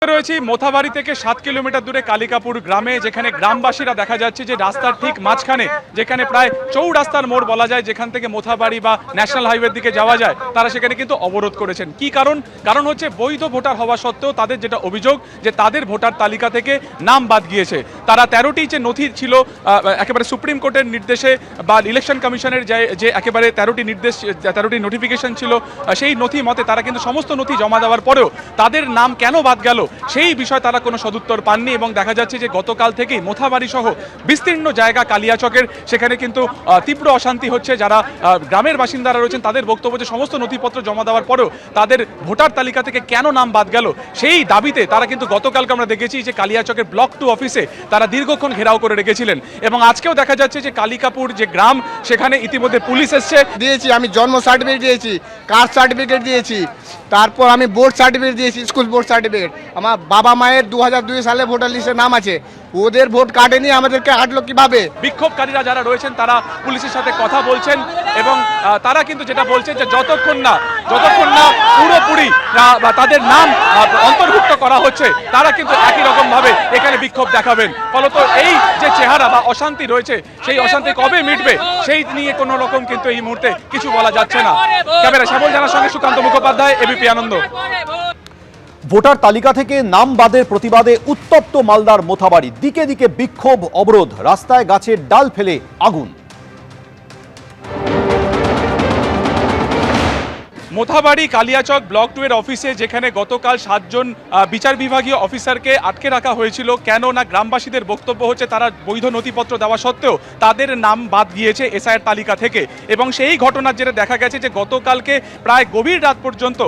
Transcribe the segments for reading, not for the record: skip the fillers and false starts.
রয়েছি মোথাবাড়ি থেকে 7 কিলোমিটার দূরে কালিকাপুর গ্রামে, যেখানে গ্রামবাসীরা দেখা যাচ্ছে যে রাস্তার ঠিক মাঝখানে, যেখানে প্রায় চৌরাস্তার মোড় বলা যায়, যেখান থেকে মোথাবাড়ি বা ন্যাশনাল হাইওয়ের দিকে যাওয়া যায়, তারা সেখানে কিন্তু অবরোধ করেছেন। কি কারণ হচ্ছে বৈধ ভোটার হওয়া সত্ত্বেও তাদের যেটা অভিযোগ যে তাদের ভোটার তালিকা থেকে নাম বাদ গিয়েছে। তারা 13টি যে নথি ছিল একেবারে সুপ্রিম কোর্টের নির্দেশে বা ইলেকশন কমিশনের যে একেবারে 13টি নোটিফিকেশন ছিল, সেই নথি মতে তারা কিন্তু সমস্ত নথি জমা দেওয়ার পরেও তাদের নাম কেন বাদ গেল সেই বিষয়ে তারা কোনো সদুত্তর পাননি। এবং দেখা যাচ্ছে যে গতকাল থেকেই মোথাবাড়ি সহ বিস্তীর্ণ জায়গা কালিয়াচকের সেখানে কিন্তু তীব্র অশান্তি হচ্ছে। যারা গ্রামের বাসিন্দারা রয়েছেন তাদের বক্তব্য যে সমস্ত নথিপত্র জমা দেওয়ার পরেও তাদের ভোটার তালিকা থেকে কেন নাম বাদ গেল সেই দাবিতে তারা কিন্তু গতকালকে আমরা দেখেছি যে কালিয়াচকের ব্লক 2 অফিসে তারা দীর্ঘক্ষণ ঘেরাও করে রেখেছিলেন। এবং আজকেও দেখা যাচ্ছে যে কালিকাপুর যে গ্রাম, সেখানে ইতিমধ্যে পুলিশ এসছে। দিয়েছি, আমি জন্ম সার্টিফিকেট দিয়েছি, কাস্ট সার্টিফিকেট দিয়েছি, তারপর আমি বোর্ড সার্টিফিকেট দিয়েছি, স্কুল বোর্ড সার্টিফিকেট। আমার বাবা মায়ের 2002 সালে ভোটার লিস্টে নাম আছে, ওদের ভোট কাটেনি, আমাদেরকে কাটলো কিভাবে? বিক্ষোভকারীরা যারা রয়েছেন তারা পুলিশের সাথে কথা বলছেন এবং তারা কিন্তু যেটা বলছেন যে যতক্ষণ না পুরোপুরি তাদের নাম অন্তর্ভুক্ত করা হচ্ছে, তারা কিন্তু একই রকম ভাবে এখানে বিক্ষোভ দেখাবেন। ফলত এই যে চেহারা বা অশান্তি রয়েছে, সেই অশান্তি কবে মিটবে সেই নিয়ে কোনো রকম কিন্তু এই মুহূর্তে কিছু বলা যাচ্ছে না। ক্যামেরা শ্যামল জানার সঙ্গে সুকান্ত মুখোপাধ্যায়, এবিপি আনন্দ। ভোটার তালিকা থেকে নাম বাদের প্রতিবাদে উত্তপ্ত মালদার মোথাবাড়ি, দিকে দিকে বিক্ষোভ, অবরোধ, রাস্তায় গাছের ডাল ফেলে আগুন। মোথাবাড়ি কালিয়াচক ব্লক 2 এর অফিসে, যেখানে গতকাল 7 জন বিচার বিভাগীয় অফিসারকে আটকে রাখা হয়েছিল, কেন না গ্রামবাসীদের বক্তব্য হচ্ছে তারা বৈধ নথিপত্র দেওয়া সত্ত্বেও তাদের নাম বাদ গিয়েছে এসআইয়ের তালিকা থেকে। এবং সেই ঘটনার জেরে দেখা গেছে যে গতকালকে প্রায় গভীর রাত পর্যন্ত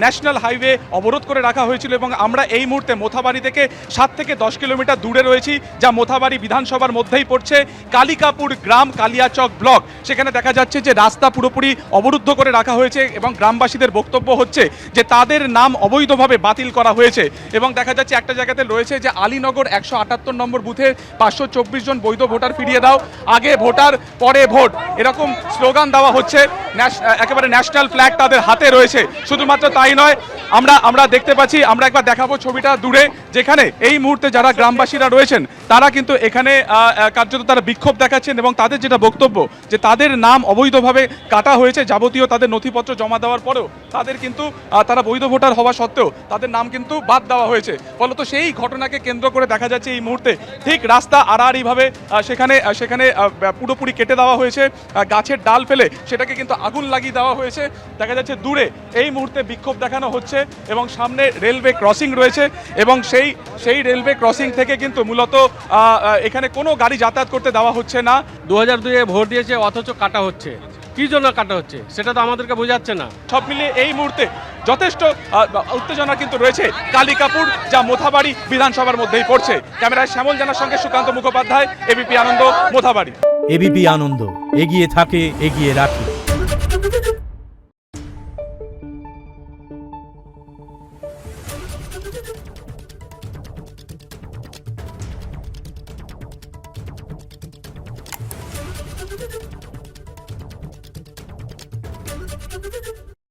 ন্যাশনাল হাইওয়ে অবরোধ করে রাখা হয়েছিল। এবং আমরা এই মুহূর্তে মোথাবাড়ি থেকে 7 থেকে 10 কিলোমিটার দূরে রয়েছি, যা মোথাবাড়ি বিধানসভার মধ্যেই পড়ছে, কালিকাপুর গ্রাম, কালিয়াচক ব্লক। সেখানে দেখা যাচ্ছে যে রাস্তা পুরোপুরি অবরুদ্ধ করে রাখা হয়েছে এবং গ্রামবাসীদের বক্তব্য হচ্ছে যে তাদের নাম অবৈধভাবে বাতিল করা হয়েছে। এবং দেখা যাচ্ছে একটা জায়গাতে রয়েছে যে আলীনগর 178 নম্বর বুথে 524 জন বৈধ ভোটার ফিরিয়ে দাও, আগে ভোটার পরে ভোট, এরকম স্লোগান দেওয়া হচ্ছে। একেবারে ন্যাশনাল ফ্ল্যাগ তাদের হাতে রয়েছে। শুধুমাত্র তাই নয়, আমরা দেখতে পাচ্ছি, আমরা একবার দেখাবো ছবিটা দূরে, যেখানে এই মুহূর্তে যারা গ্রামবাসীরা রয়েছেন তারা কিন্তু এখানে কার্যত তারা বিক্ষোভ দেখাচ্ছেন। এবং তাদের যেটা বক্তব্য যে তাদের নাম অবৈধভাবে কাটা হয়েছে, যাবতীয় তাদের নথিপত্র জমা দেওয়ার পরেও তাদের কিন্তু তারা বৈধ ভোটার হওয়া সত্ত্বেও তাদের নাম কিন্তু বাদ দেওয়া হয়েছে। ফলত সেই ঘটনাকে কেন্দ্র করে দেখা যাচ্ছে এই মুহূর্তে ঠিক রাস্তা আড়াআড়িভাবে সেখানে পুরোপুরি কেটে দেওয়া হয়েছে, গাছের ডাল ফেলে সেটাকে কিন্তু আগুন লাগিয়ে দেওয়া হয়েছে। দেখা যাচ্ছে দূরে এই মুহূর্তে বিক্ষোভ দেখানো হচ্ছে এবং সামনে রেলওয়ে ক্রসিং রয়েছে এবং সেই রেলওয়ে ক্রসিং থেকে কিন্তু মূলত এখানে কোনো গাড়ি যাতায়াত করতে দেওয়া হচ্ছে না। 2002-এ ভোট দিয়েছে, অথচ কাটা হচ্ছে। কি জন্য কাটা হচ্ছে সেটা তো আমাদেরকে বোঝাচ্ছে না। সব মিলিয়ে এই মুহূর্তে যথেষ্ট উত্তেজনা কিন্তু রয়েছে কালিকাপুর, যা মোথাবাড়ি বিধানসভার মধ্যেই পড়ছে। ক্যামেরায় শ্যামল জানার সঙ্গে সুকান্ত মুখোপাধ্যায়, এবিপি আনন্দ, মোথাবাড়ি। এবিপি আনন্দ, এগিয়ে থাকে, এগিয়ে রাখে।